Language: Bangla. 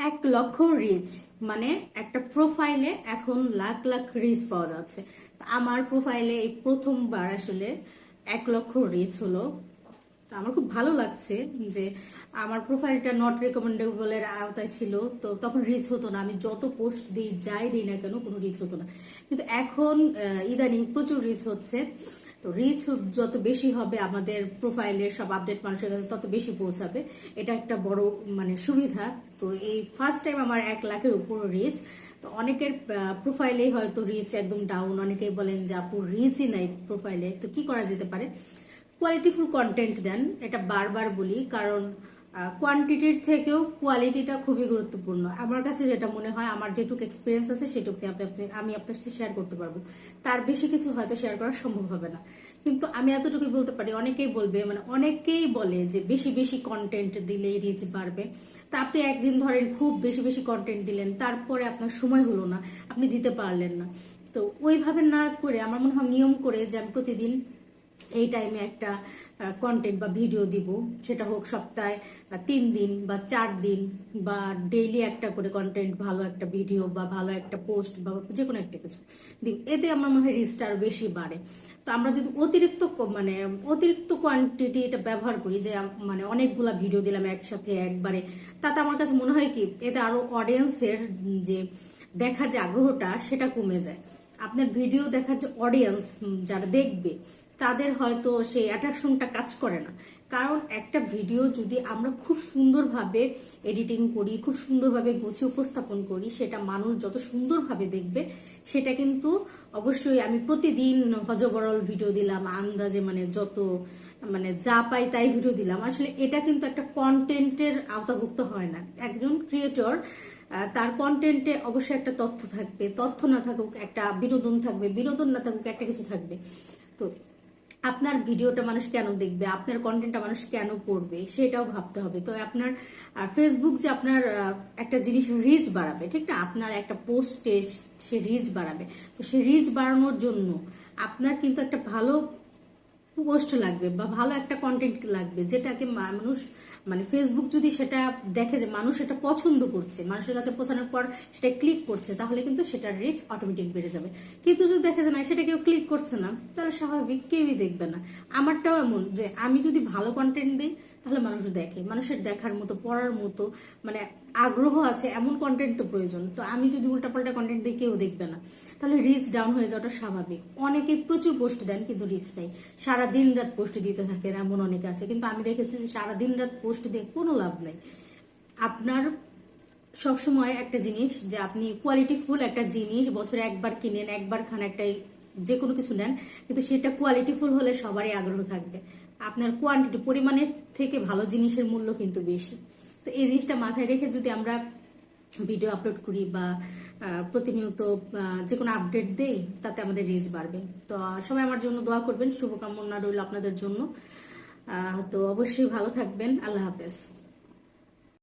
1 লক্ষ রিচ মানে একটা প্রোফাইলে এখন লাখ লাখ রিচ পাওয়া যাচ্ছে। আমার প্রোফাইলে এই প্রথমবার আসলে 1 লক্ষ রিচ হলো। তো আমার খুব ভালো লাগছে যে আমার প্রোফাইলটা নট রেকমেন্ডেবলের আওতায় ছিল, তো তখন রিচ হতো না। আমি যত পোস্ট দিই যাই দিই না কেন কোনো রিচ হতো না, কিন্তু এখন ইদানিং প্রচুর রিচ হচ্ছে। তো রিচ যত বেশি হবে আমাদের প্রোফাইলের সব আপডেট মানুষের কাছে তত বেশি পৌঁছাবে। এটা একটা বড় সুবিধা। তো এই ফার্স্ট টাইম আমার 1 লাখের উপর রিচ। তো অনেকের প্রোফাইলেই হয়তো রিচ একদম ডাউন, অনেকেই বলেন যে আপু রিচই নাই প্রোফাইলে। তো কি করা যেতে পারে? কোয়ালিটিফুল কন্টেন্ট দেন, এটা বারবার বলি, কারণ কোয়ান্টিটির থেকেও কোয়ালিটিটা খুবই গুরুত্বপূর্ণ। আমার কাছে যেটা মনে হয়, আমার যেটুকু এক্সপিরিয়েন্স আছে সেটুকু আমি আপনার সাথে শেয়ার করতে পারবো। তার বেশি কিছু হয়তো শেয়ার করা সম্ভব হবে না, কিন্তু আমি এতটুকুই বলতে পারি। অনেকেই বলবে, অনেকেই বলে যে বেশি বেশি কন্টেন্ট দিলেই রিচ বাড়বে। তা আপনি একদিন ধরেন খুব বেশি বেশি কন্টেন্ট দিলেন, তারপরে আপনার সময় হলো না, আপনি দিতে পারলেন না। তো ওইভাবে না করে আমার মনে হয় নিয়ম করে যে আমি প্রতিদিন এই টাইমে একটা কন্টেন্ট বা ভিডিও দিব, সেটা হোক সপ্তাহে 3 দিন বা 4 দিন, বা ডেইলি একটা করে কন্টেন্ট, ভালো একটা ভিডিও বা ভালো একটা পোস্ট বা যে কোনো একটা কিছু দিব। এতে আমার মনে হয় রিচটা আরো বেশি বাড়ে। তো আমরা যদি অতিরিক্ত কোয়ান্টিটি এটা ব্যবহার করি, যে অনেকগুলা ভিডিও দিলাম একসাথে একবারে, তাতে আমার কাছে মনে হয় কি এতে আরো অডিয়েন্সের যে দেখার যে আগ্রহটা সেটা কমে যায়। আপনার ভিডিও দেখার যে অডিয়েন্স যারা দেখবে তাদের হয়তো সেই অ্যাট্রাকশনটা কাজ করে না। কারণ একটা ভিডিও যদি আমরা খুব সুন্দরভাবে এডিটিং করি, খুব সুন্দরভাবে গুছিয়ে উপস্থাপন করি, সেটা মানুষ যত সুন্দরভাবে দেখবে, সেটা কিন্তু অবশ্যই আমি প্রতিদিন হজবরল ভিডিও দিলাম আন্দাজে, যত যা পাই তাই ভিডিও দিলাম, আসলে এটা কিন্তু একটা কন্টেন্টের আওতাভুক্ত হয় না। একজন ক্রিয়েটর তার কন্টেন্টে অবশ্যই একটা তথ্য থাকবে, তথ্য না থাকুক একটা বিনোদন থাকবে, বিনোদন না থাকুক একটা কিছু থাকবে। তো আপনার ভিডিওটা মানুষ কেন দেখবে, আপনার কন্টেন্টটা মানুষ কেন পড়বে, সেটাও ভাবতে হবে। তো আপনার ফেসবুক যে আপনার একটা জিনিস রিচ বাড়াবে, ঠিক না? আপনার একটা পোস্টে সে রিচ বাড়াবে। তো সে রিচ বাড়ানোর জন্য আপনার কিন্তু একটা ভালো পোস্ট লাগবে বা ভালো একটা কন্টেন্ট লাগবে, যেটাকে মানুষ ফেসবুক যদি সেটা দেখে যে মানুষ এটা পছন্দ করছে, মানুষের কাছে পৌঁছানোর পর সেটা ক্লিক করছে, তাহলে কিন্তু সেটার রিচ অটোমেটিক বেড়ে যাবে। কিন্তু যদি দেখে যে না, সেটা কেউ ক্লিক করছে না, তাহলে স্বাভাবিক কেউই দেখবে না। আমারটাও এমন যে আমি যদি ভালো কন্টেন্ট দিই তাহলে মানুষ দেখে, মানুষের দেখার মতো, পড়ার মতো আগ্রহ আছে এমন কন্টেন্ট তো প্রয়োজন। তো আমি যদি উল্টাপাল্টা কন্টেন্ট দিই কেউ দেখবে না, তাহলে রিচ ডাউন হয়ে যাওয়াটা স্বাভাবিক। অনেকে প্রচুর পোস্ট দেন কিন্তু রিচ নেই, সারা দিন রাত পোস্ট দিতে থাকেন, এমন অনেকে আছে। কিন্তু আমি দেখেছি যে সারা দিন রাত পোস্ট দিয়ে কোনো লাভ নেই। আপনার সবসময় একটা জিনিস, যে আপনি কোয়ালিটিফুল একটা জিনিস বছরে একবার কিনেন, একবার খান, একটা যে কোনো কিছু নেন, কিন্তু সেটা কোয়ালিটিফুল হলে সবারই আগ্রহ থাকবে। আপনার কোয়ান্টিটি, পরিমাণের থেকে ভালো জিনিসের মূল্য কিন্তু বেশি। তো এই জিনিসটা মাথায় রেখে যদি আমরা ভিডিও আপলোড করি বা প্রতিনিয়ত যে কোনো আপডেট দেই, তাতে আমাদের রিচ বাড়বে। তো সবাই আমার জন্য দোয়া করবেন, শুভকামনা রইল আপনাদের জন্য। তো অবশ্যই ভালো থাকবেন। আল্লাহ হাফেজ।